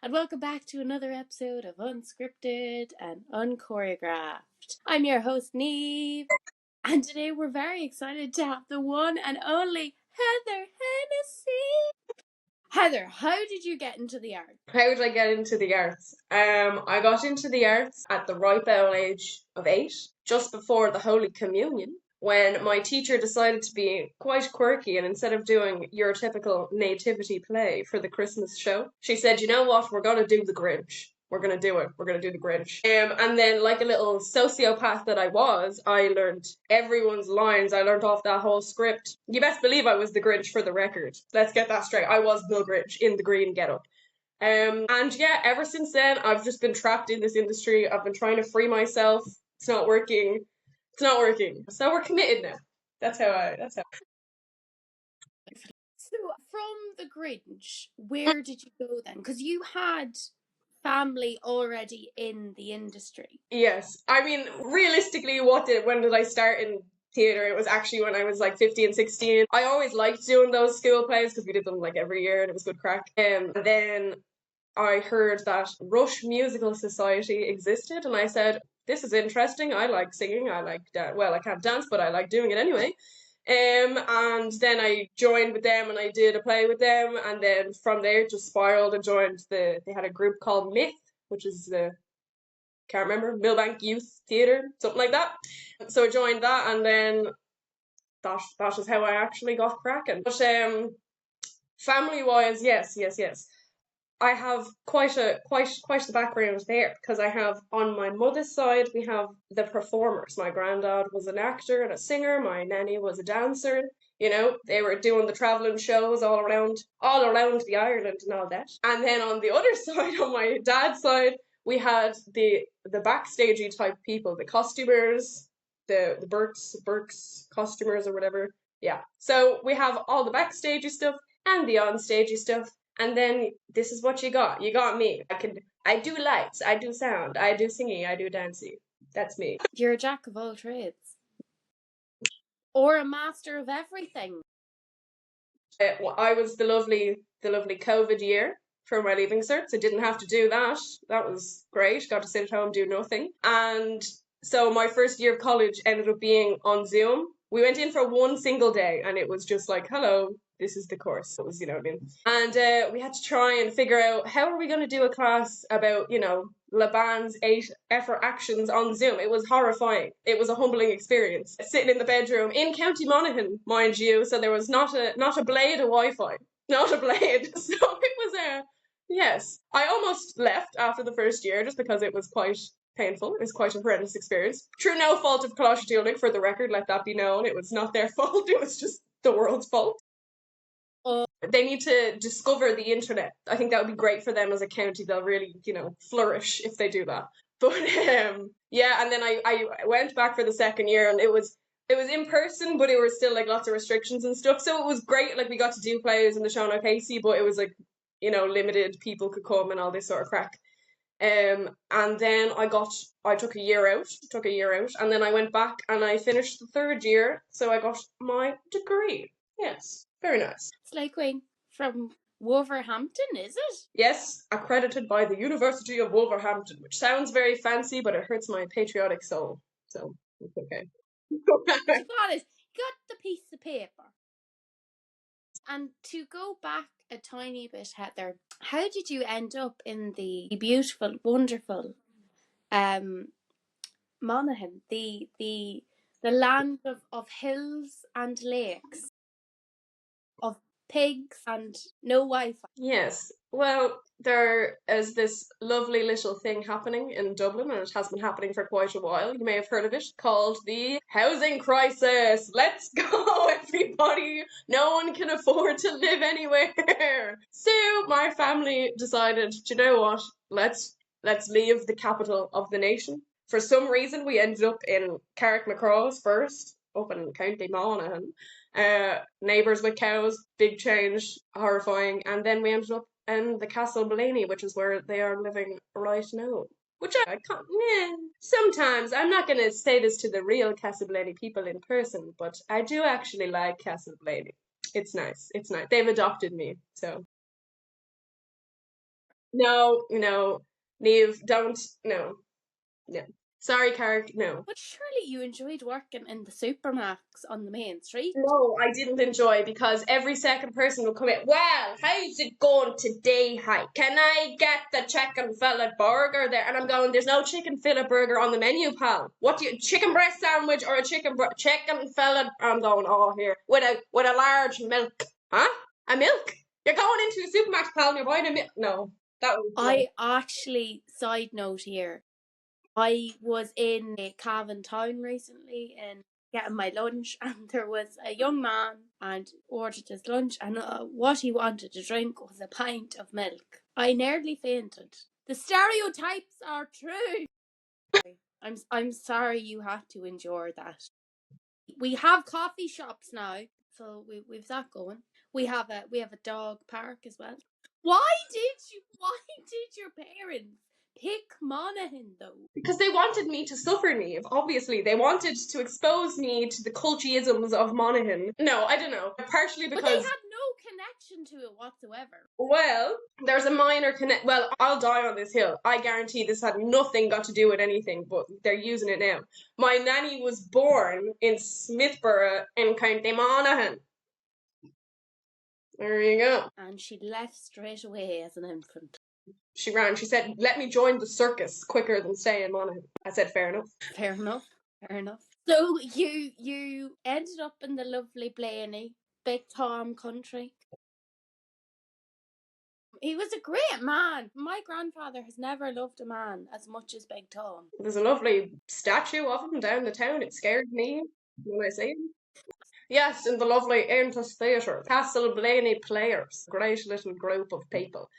and welcome back to another episode of Unscripted and Unchoreographed. I'm your host, Neve, and today we're very excited to have the one and only Heather Hennessy. Heather, how did you get into the arts? How did I get into the arts? I got into the arts at the ripe old age of 8, just before the Holy Communion, when my teacher decided to be quite quirky, and instead of doing your typical nativity play for the Christmas show, she said, you know what, we're going to do the Grinch. We're going to do it. We're going to do the Grinch. And then, like a little sociopath that I was, I learned everyone's lines. I learned off that whole script. You best believe I was the Grinch, for the record. Let's get that straight. I was Bill Grinch in the green getup. And yeah, ever since then, I've just been trapped in this industry. I've been trying to free myself. It's not working. It's not working. So we're committed now. That's how. So, from the Grinch, where did you go then? Because you had family already in the industry. Yes. I mean, realistically, when did I start in theatre? It was actually when I was like 15, 16. I always liked doing those school plays because we did them like every year and it was good crack. And then I heard that Rush Musical Society existed, and I said, this is interesting. I like singing. I like well, I can't dance, but I like doing it anyway. And then I joined with them and I did a play with them, and then from there it just spiraled and joined they had a group called Myth, which is can't remember, Millbank Youth Theatre, something like that. So I joined that, and then that is how I actually got cracking. But family wise, yes. I have quite the background there, because I have, on my mother's side, we have the performers. My granddad was an actor and a singer. My nanny was a dancer. You know, they were doing the travelling shows all around the Ireland and all that. And then on the other side, on my dad's side, we had the backstagey type people, the costumers, the Burks costumers or whatever. Yeah. So we have all the backstagey stuff and the onstage stuff. And then this is what you got. You got me. I do lights, I do sound, I do singing, I do dancing. That's me. You're a jack of all trades. Or a master of everything. I was the lovely COVID year for my leaving certs. I didn't have to do that. That was great. Got to sit at home, do nothing. And so my first year of college ended up being on Zoom. We went in for one single day and it was just like, hello, this is the course. It was, you know what I mean? And we had to try and figure out, how are we going to do a class about, you know, Laban's 8 effort actions on Zoom? It was horrifying. It was a humbling experience. Sitting in the bedroom in County Monaghan, mind you, so there was not a blade of Wi-Fi. Not a blade. So it was yes. I almost left after the first year just because it was quite painful. It was quite a horrendous experience. Through no fault of Coláiste Dhúlaigh, for the record, let that be known. It was not their fault. It was just the world's fault. They need to discover the internet. I think that would be great for them as a county. They'll really, you know, flourish if they do that. But yeah, and then I went back for the second year, and it was in person, but it was still like lots of restrictions and stuff. So it was great. Like, we got to do plays in the Sean O'Casey, but it was like, you know, limited people could come and all this sort of crack. And then I took a year out, and then I went back and I finished the third year, so I got my degree. Yes, very nice. It's like going from Wolverhampton, is it? Yes, accredited by the University of Wolverhampton, which sounds very fancy, but it hurts my patriotic soul, so it's okay. You got the piece of paper. And to go back a tiny bit, Heather, how did you end up in the beautiful, wonderful Monaghan, the land of hills and lakes, of pigs and no Wi-Fi? Yes, well, there is this lovely little thing happening in Dublin, and it has been happening for quite a while. You may have heard of it, called the housing crisis. Let's go, everybody! No one can afford to live anywhere. So my family decided, do you know what? Let's leave the capital of the nation. For some reason, we ended up in Carrickmacross first, up in County Monaghan. Neighbours with cows, big change, horrifying, and then we ended up in the Castle Blaney, which is where they are living right now. Which I can't, sometimes, I'm not going to say this to the real Castle Blaney people in person, but I do actually like Castle Blaney. It's nice. They've adopted me, so. No, Niamh, don't, no. Sorry, Carrick, no. But surely you enjoyed working in the supermarkets on the main street. No, I didn't enjoy, because every second person will come in. Well, how's it going today? Hi, can I get the chicken fillet burger there? And I'm going, there's no chicken fillet burger on the menu, pal. What do you, chicken breast sandwich or a chicken fillet? I'm going, oh, here with a large milk, huh? A milk? You're going into a supermarket, pal, and you're buying a milk? No, that was. I actually, side note here, I was in Cavan Town recently and getting my lunch, and there was a young man and ordered his lunch, and what he wanted to drink was a pint of milk. I nearly fainted. The stereotypes are true. I'm sorry you had to endure that. We have coffee shops now, so we've that going. We have a dog park as well. Why did your parents pick Monaghan though? Because they wanted me to suffer, Niamh. Obviously, they wanted to expose me to the culture-isms of Monaghan. No, I don't know. Partially because... But they had no connection to it whatsoever. Well, there's a minor connect... Well, I'll die on this hill. I guarantee this had nothing got to do with anything, but they're using it now. My nanny was born in Smithborough in County Monaghan. There you go. And she left straight away as an infant. She ran. She said, let me join the circus quicker than stay in Monaghan. I said, fair enough. Fair enough. Fair enough. So you ended up in the lovely Blaney, Big Tom country. He was a great man. My grandfather has never loved a man as much as Big Tom. There's a lovely statue of him down the town. It scared me when I see him. Yes, in the lovely Aontas Theatre, Castle Blaney Players, great little group of people.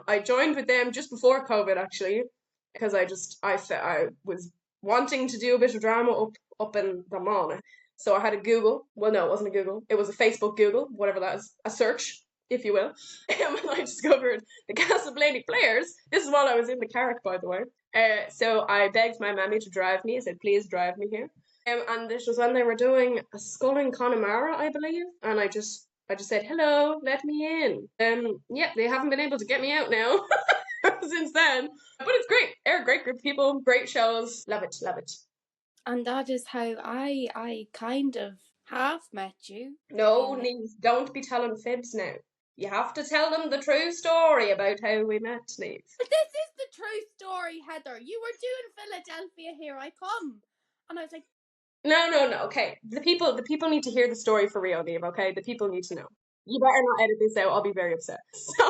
I joined with them just before COVID, actually, because I was wanting to do a bit of drama up in the Monaghan. So I had a Google. Well, no, it wasn't a Google. It was a Facebook Google, whatever that is, a search, if you will. And I discovered the Castle Blaney Players. This is while I was in the Carrick, by the way. So I begged my mammy to drive me. I said, please drive me here. And this was when they were doing a skull in Connemara, I believe. And I just said, hello, let me in. Yeah, they haven't been able to get me out now since then. But it's great. They're a great group of people, great shows. Love it, love it. And that is how I kind of half met you. No, Niamh, don't be telling fibs now. You have to tell them the true story about how we met, Niamh. But this is the true story, Heather. You were doing Philadelphia, Here I Come. And I was like, No, okay. The people need to hear the story for real, Niamh, okay? The people need to know. You better not edit this out, I'll be very upset. So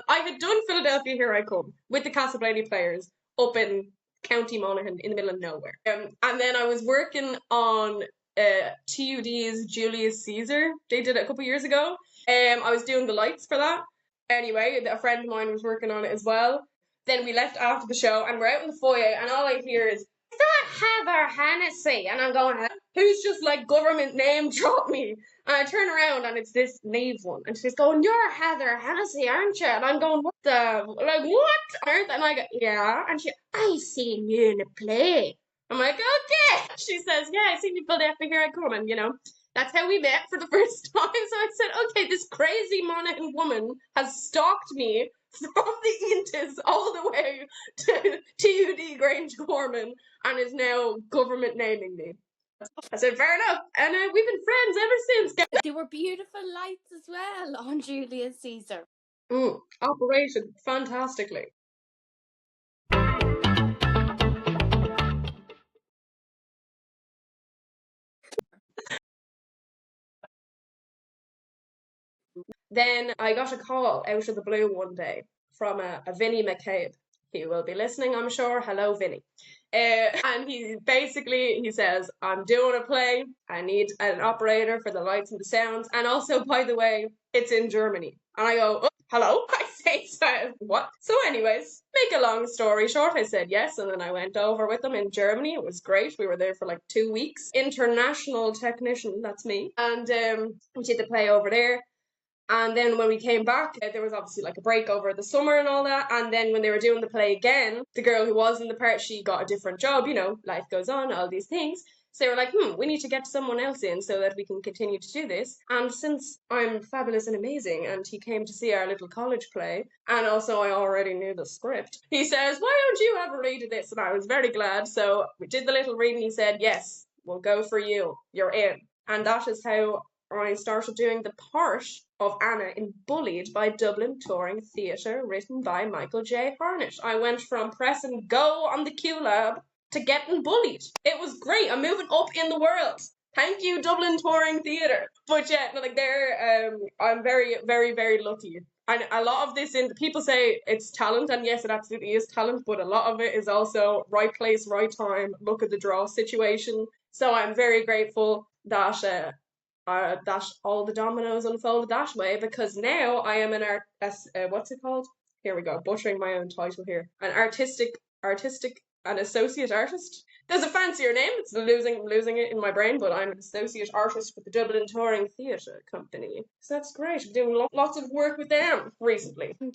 I had done Philadelphia, Here I Come with the Castle Blaney Players up in County Monaghan in the middle of nowhere. And then I was working on TUD's Julius Caesar. They did it a couple years ago. I was doing the lights for that. Anyway, a friend of mine was working on it as well. Then we left after the show and we're out in the foyer and all I hear is, is that Heather Hennessy? And I'm going, who's just like government name drop me? And I turn around and it's this Niamh one. And she's going, you're Heather Hennessy, aren't you? And I'm going, what? And I go, yeah. And I seen you in a play. I'm like, okay. She says, yeah, I seen you Philadelphia, Here I Come. And, that's how we met for the first time. So I said, okay, this crazy Monaghan woman has stalked me from the Intis all the way to TUD Grange Corman and is now government naming me. I said, fair enough. And we've been friends ever since. There were beautiful lights as well on Julius Caesar. Operated fantastically. Then I got a call out of the blue one day from a Vinnie McCabe. He will be listening, I'm sure. Hello, Vinnie. And he says, I'm doing a play. I need an operator for the lights and the sounds. And also, by the way, it's in Germany. And I go, oh, hello? I say, what? So anyways, make a long story short, I said yes. And then I went over with them in Germany. It was great. We were there for like 2 weeks. International technician, that's me. And we did the play over there. And then when we came back, there was obviously like a break over the summer and all that. And then when they were doing the play again, the girl who was in the part, she got a different job, life goes on, all these things. So they were like, we need to get someone else in so that we can continue to do this. And since I'm fabulous and amazing, and he came to see our little college play, and also I already knew the script, he says, why don't you have a read of this? And I was very glad. So we did the little read, and he said, yes, we'll go for you. You're in. And that is how I started doing the part of Anna in Bullied by Dublin Touring Theatre, written by Michael J. Harnett. I went from pressing go on the Q Lab to getting bullied. It was great. I'm moving up in the world. Thank you, Dublin Touring Theatre. But yeah, like I'm very, very, very lucky. And a lot of this, people say it's talent, and yes, it absolutely is talent, but a lot of it is also right place, right time, look at the draw situation. So I'm very grateful that that all the dominoes unfolded that way, because now I am what's it called? Here we go, butchering my own title here. An artistic, an associate artist. There's a fancier name. It's losing it in my brain, but I'm an associate artist with the Dublin Touring Theatre Company. So that's great. I'm doing lots of work with them recently. And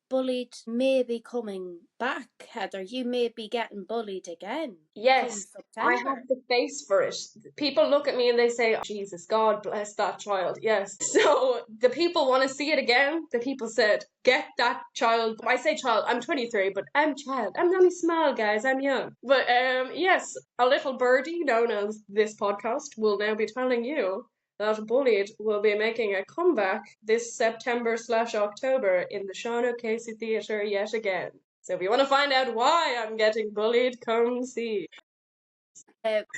Bullied may be coming back, Heather. You may be getting bullied again. Yes, I have the face for it. People look at me and they say, oh, Jesus, God bless that child. Yes. So the people want to see it again. The people said, get that child. I say child, I'm 23, but I'm child. I'm only small, guys. I'm young. But yes, a little birdie known as this podcast will now be telling you that Bullied will be making a comeback this September/October in the Sean O'Casey Theatre yet again. So if you want to find out why I'm getting bullied, come see. It's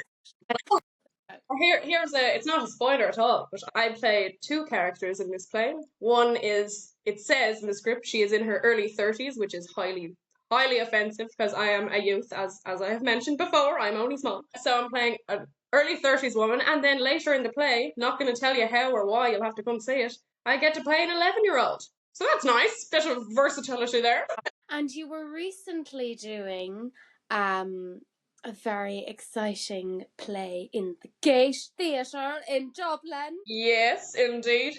not a spoiler at all, but I play two characters in this play. One is, it says in the script, she is in her early 30s, which is highly offensive because I am a youth, as I have mentioned before. I'm only small. So I'm playing an early 30s woman, and then later in the play, not going to tell you how or why, you'll have to come see it, I get to play an 11-year-old. So that's nice. Bit of versatility there. And you were recently doing a very exciting play in the Gate Theatre in Dublin. Yes, indeed.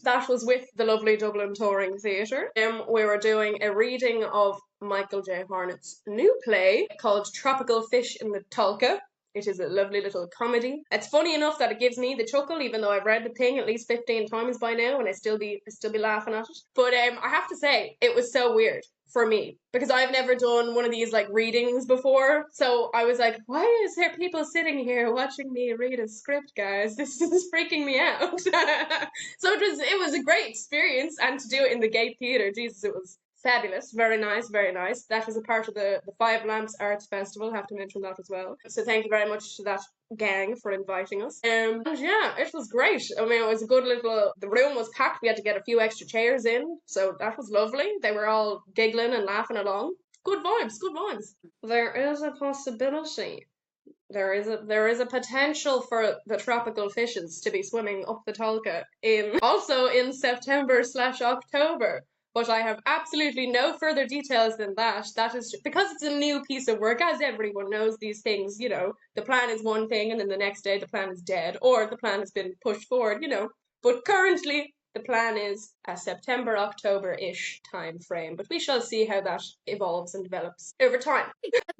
That was with the lovely Dublin Touring Theatre. We were doing a reading of Michael J. Harnett's new play called Tropical Fish in the Tolka. It is a lovely little comedy. It's funny enough that it gives me the chuckle, even though I've read the thing at least 15 times by now, and I still be laughing at it. But I have to say, it was so weird for me, because I've never done one of these like readings before. So I was like, why is there people sitting here watching me read a script, guys? This is freaking me out. So it was a great experience, and to do it in the Gate Theatre, Jesus, it was fabulous. Very nice, very nice. That was a part of the Five Lamps Arts Festival. Have to mention that as well. So thank you very much to that gang for inviting us. And yeah, it was great. I mean, it was a good little, the room was packed. We had to get a few extra chairs in, so that was lovely. They were all giggling and laughing along. Good vibes. There is a possibility. There is a potential for the tropical fishes to be swimming up the Tolka also in September/October. But I have absolutely no further details than that. That is because it's a new piece of work, as everyone knows these things, the plan is one thing and then the next day the plan is dead, or the plan has been pushed forward, But currently the plan is a September-October-ish time frame, but we shall see how that evolves and develops over time.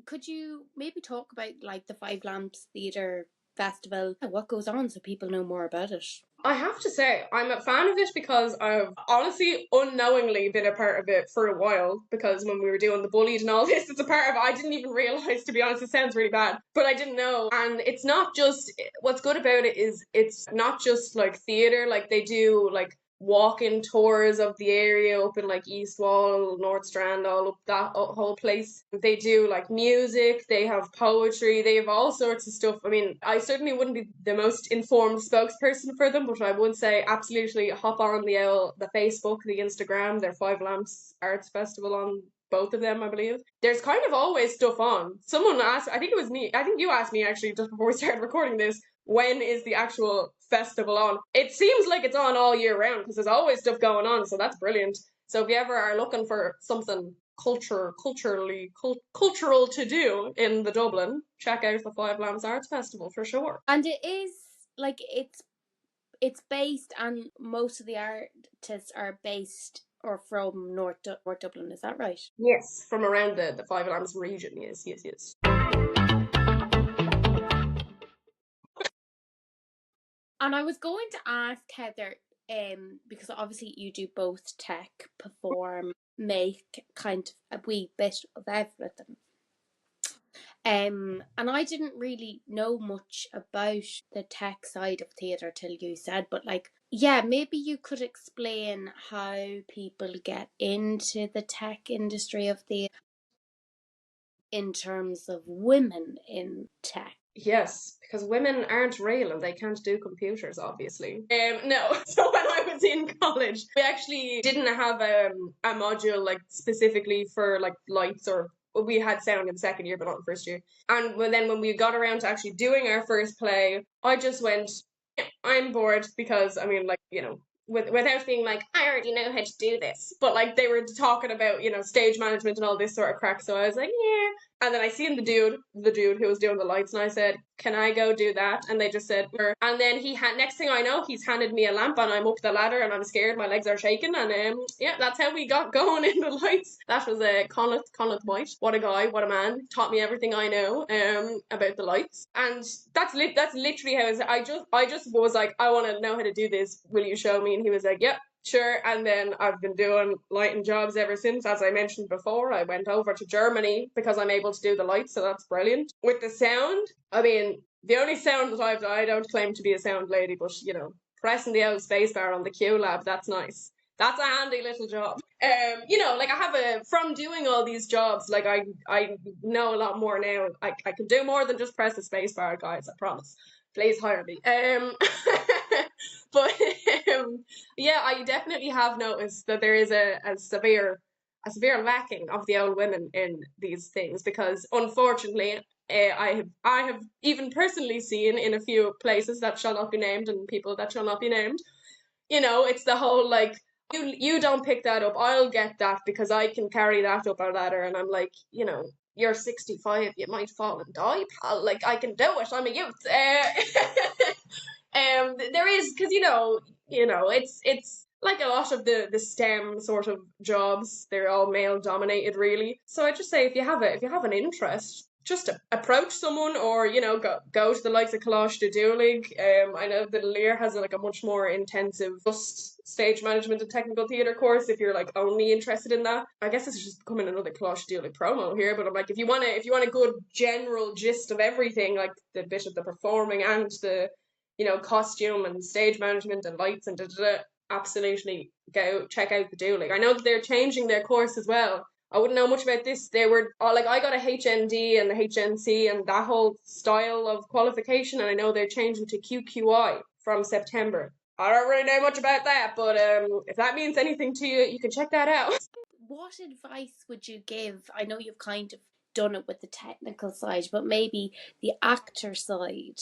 Could you maybe talk about like the Five Lamps Theatre Festival, what goes on so people know more about it? I have to say, I'm a fan of it because I've honestly unknowingly been a part of it for a while, because when we were doing the Bullied and all this, it's a part of it. I didn't even realise, to be honest, it sounds really bad, but I didn't know. And it's not just, what's good about it is it's not just like theatre, like they do like walk-in tours of the area up in like East Wall, North Strand, all up that whole place. They do like music, they have poetry, they have all sorts of stuff. I mean, I certainly wouldn't be the most informed spokesperson for them, but I would say absolutely hop on the Facebook, the Instagram, their Five Lamps Arts Festival on both of them, I believe. There's kind of always stuff on. Someone asked, I think you asked me actually just before we started recording this, when is the actual festival on? It seems like it's on all year round because there's always stuff going on, so that's brilliant. So if you ever are looking for something cultural to do in the Dublin, check out the Five Lamps Arts Festival for sure. And it is like it's based, and most of the artists are based or from North Dublin, is that right? Yes, from around the Five Lamps region, yes. And I was going to ask Heather, because obviously you do both tech, perform, make, kind of a wee bit of everything. And I didn't really know much about the tech side of theatre till you said, but like, yeah, maybe you could explain how people get into the tech industry of theatre in terms of women in tech. Yes, because women aren't real and they can't do computers, obviously. No, so when I was in college, we actually didn't have a module like specifically for like lights, or we had sound in second year, but not in first year. And then when we got around to actually doing our first play, I just went, "Yeah, I'm bored," because I mean, like, without being like, I already know how to do this. But like they were talking about, stage management and all this sort of crack. So I was like, yeah. And then I seen the dude who was doing the lights, and I said, "Can I go do that?" And they just said, "Sure." And then next thing I know, he's handed me a lamp, and I'm up the ladder, and I'm scared, my legs are shaking, and yeah, that's how we got going in the lights. That was Connacht White. What a guy, what a man! Taught me everything I know about the lights, and that's literally how I just was like, I want to know how to do this. Will you show me? And he was like, "Yep." Sure, and then I've been doing lighting jobs ever since. As I mentioned before, I went over to Germany because I'm able to do the lights, so that's brilliant. With the sound, I mean, the only sound that I don't claim to be a sound lady, but pressing the old spacebar on the Q Lab, that's nice. That's a handy little job. Like from doing all these jobs, like I know a lot more now. I can do more than just press the spacebar, guys, I promise. Please hire me. But yeah, I definitely have noticed that there is a severe lacking of the old women in these things, because unfortunately, I have even personally seen in a few places that shall not be named and people that shall not be named. It's the whole like, you don't pick that up, I'll get that because I can carry that up a ladder, and I'm like, you're 65, you might fall and die, pal. Like, I can do it, I'm a youth. There is, because it's like a lot of the STEM sort of jobs, they're all male dominated, really. So I just say, if you have an interest, just approach someone, or go to the likes of Coláiste Dhúlaigh. I know that Lear has like a much more intensive just stage management and technical theatre course if you're like only interested in that. I guess this is just becoming another Coláiste Dhúlaigh promo here, but I'm like, if you want a good general gist of everything, like the bit of the performing and the costume and stage management and lights and absolutely go check out the Dhúlaigh. I know that they're changing their course as well. I wouldn't know much about this. They were like, I got a HND and a HNC and that whole style of qualification, and I know they're changing to QQI from September. I don't really know much about that, but if that means anything to you, you can check that out. What advice would you give? I know you've kind of done it with the technical side, but maybe the actor side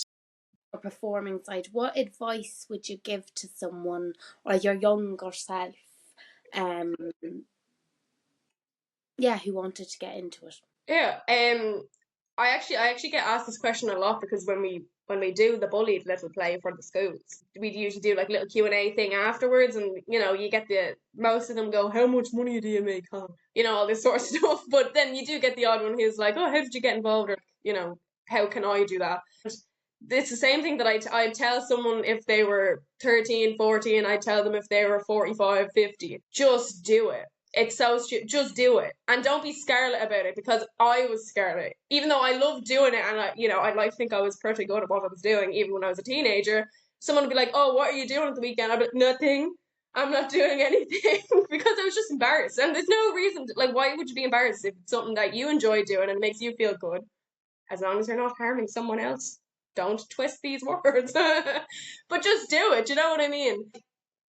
or performing side. What advice would you give to someone or your younger self? Yeah, who wanted to get into it. Yeah, I actually get asked this question a lot, because when we do the Bullied little play for the schools, we usually do like little Q&A thing afterwards, and you get most of them go, "How much money do you make, huh?" All this sort of stuff. But then you do get the odd one who's like, "Oh, how did you get involved?" Or how can I do that? It's the same thing that I'd tell someone if they were 13, 14, I'd tell them if they were 45, 50. Just do it. It's so stupid. Just do it. And don't be scarlet about it, because I was scarlet. Even though I loved doing it, and I'd like to think I was pretty good at what I was doing, even when I was a teenager. Someone would be like, "Oh, what are you doing at the weekend?" I'd be like, "Nothing. I'm not doing anything." Because I was just embarrassed. And there's no reason like, why would you be embarrassed if it's something that you enjoy doing and it makes you feel good? As long as you're not harming someone else. Don't twist these words. But just do it, you know what I mean?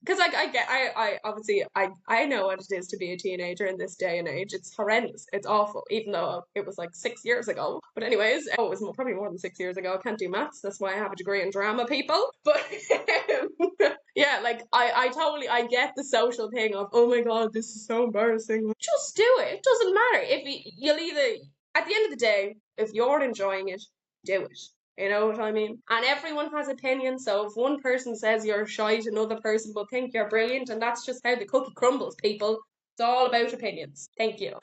Because I obviously I know what it is to be a teenager in this day and age. It's horrendous. It's awful, even though it was like 6 years ago. But anyways, it was probably more than 6 years ago. I can't do maths. That's why I have a degree in drama, people. But yeah, like I get the social thing of, "Oh my god, this is so embarrassing." Just do it. It doesn't matter if you'll either, at the end of the day, if you're enjoying it, do it. You know what I mean? And everyone has opinions, so if one person says you're shite, another person will think you're brilliant, and that's just how the cookie crumbles, people. It's all about opinions. Thank you.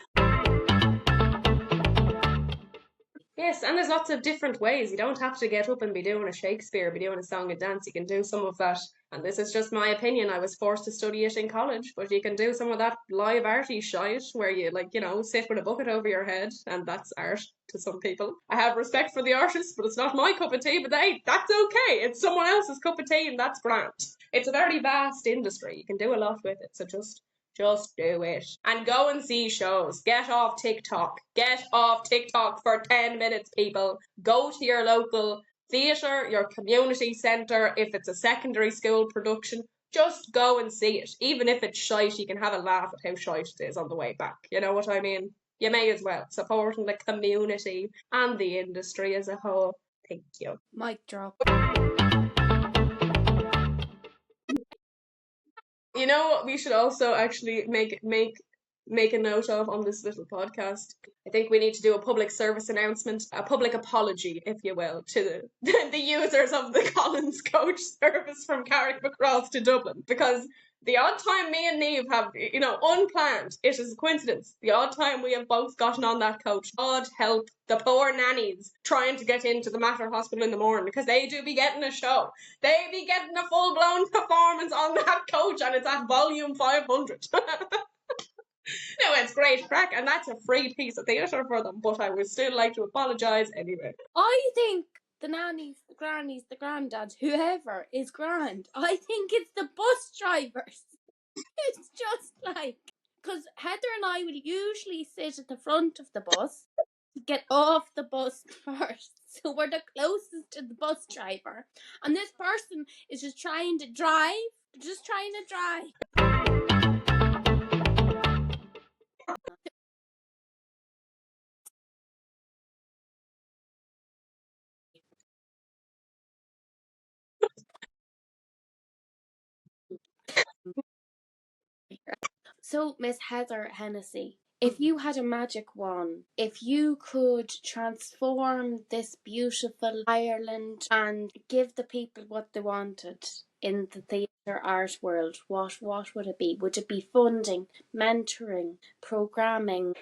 Yes, and there's lots of different ways. You don't have to get up and be doing a Shakespeare, be doing a song and dance. You can do some of that. And this is just my opinion. I was forced to study it in college, but you can do some of that live arty shite where you, like, sit with a bucket over your head, and that's art to some people. I have respect for the artists, but it's not my cup of tea. But hey, that's okay. It's someone else's cup of tea, and that's grand. It's a very vast industry. You can do a lot with it. So just do it. And go and see shows. Get off TikTok. Get off TikTok for 10 minutes, people. Go to your local theatre, your community centre. If it's a secondary school production, just go and see it. Even if it's shite, you can have a laugh at how shite it is on the way back. You know what I mean? You may as well. Supporting the community and the industry as a whole. Thank you. Mic drop. You know what we should also actually make a note of on this little podcast? I think we need to do a public service announcement, a public apology, if you will, to the users of the Collins coach service from Carrickmacross to Dublin. Because the odd time me and Neve have, unplanned, it is a coincidence, the odd time we have both gotten on that coach, God help the poor nannies trying to get into the Mater Hospital in the morning, because they do be getting a show. They be getting a full-blown performance on that coach, and it's at volume 500. No, it's great crack, and that's a free piece of theatre for them, but I would still like to apologise anyway. I think the nannies, the grannies, the granddads, whoever is grand. I think it's the bus drivers. It's just like, because Heather and I would usually sit at the front of the bus to get off the bus first. So we're the closest to the bus driver. And this person is just trying to drive. Just trying to drive. So, Miss Heather Hennessy, if you had a magic wand, if you could transform this beautiful Ireland and give the people what they wanted in the theatre art world, what would it be? Would it be funding, mentoring, programming?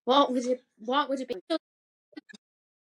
What would it be?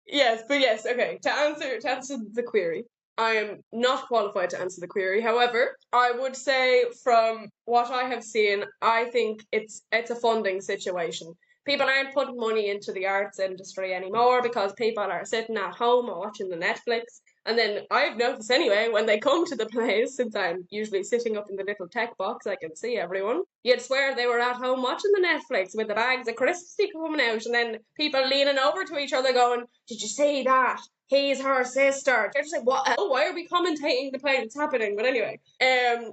Yes, but yes, okay. To answer the query, I am not qualified to answer the query. However, I would say from what I have seen, I think it's a funding situation. People aren't putting money into the arts industry anymore because people are sitting at home or watching the Netflix. And then I've noticed anyway, when they come to the plays, since I'm usually sitting up in the little tech box, I can see everyone. You'd swear they were at home watching the Netflix with the bags of crisps coming out, and then people leaning over to each other going, "Did you see that? He's her sister." They're just like, "What? Oh, why are we commentating the play that's happening?" But anyway, I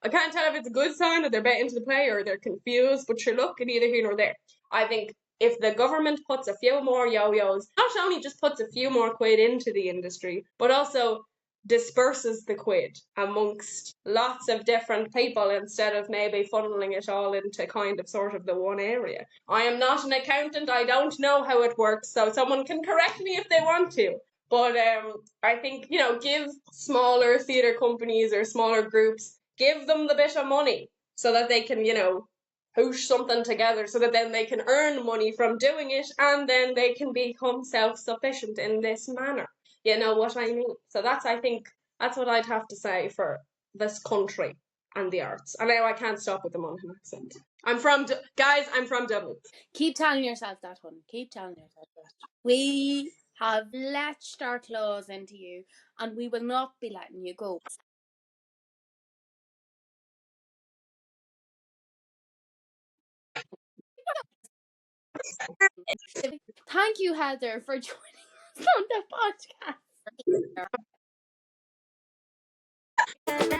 can't tell if it's a good sign that they're bet into the play or they're confused, but sure, look, neither here nor there. I think if the government puts a few more yo-yos, not only just puts a few more quid into the industry, but also disperses the quid amongst lots of different people instead of maybe funneling it all into kind of sort of the one area. I am not an accountant. I don't know how it works, so someone can correct me if they want to. But I think, give smaller theatre companies or smaller groups, give them the bit of money so that they can, push something together so that then they can earn money from doing it and then they can become self-sufficient in this manner. You know what I mean? So I think that's what I'd have to say for this country and the arts. And now I can't stop with the Monaghan accent. I'm from Dublin. Keep telling yourself that, hon. Keep telling yourself that. We have latched our claws into you and we will not be letting you go. Thank you, Heather, for joining us on the podcast.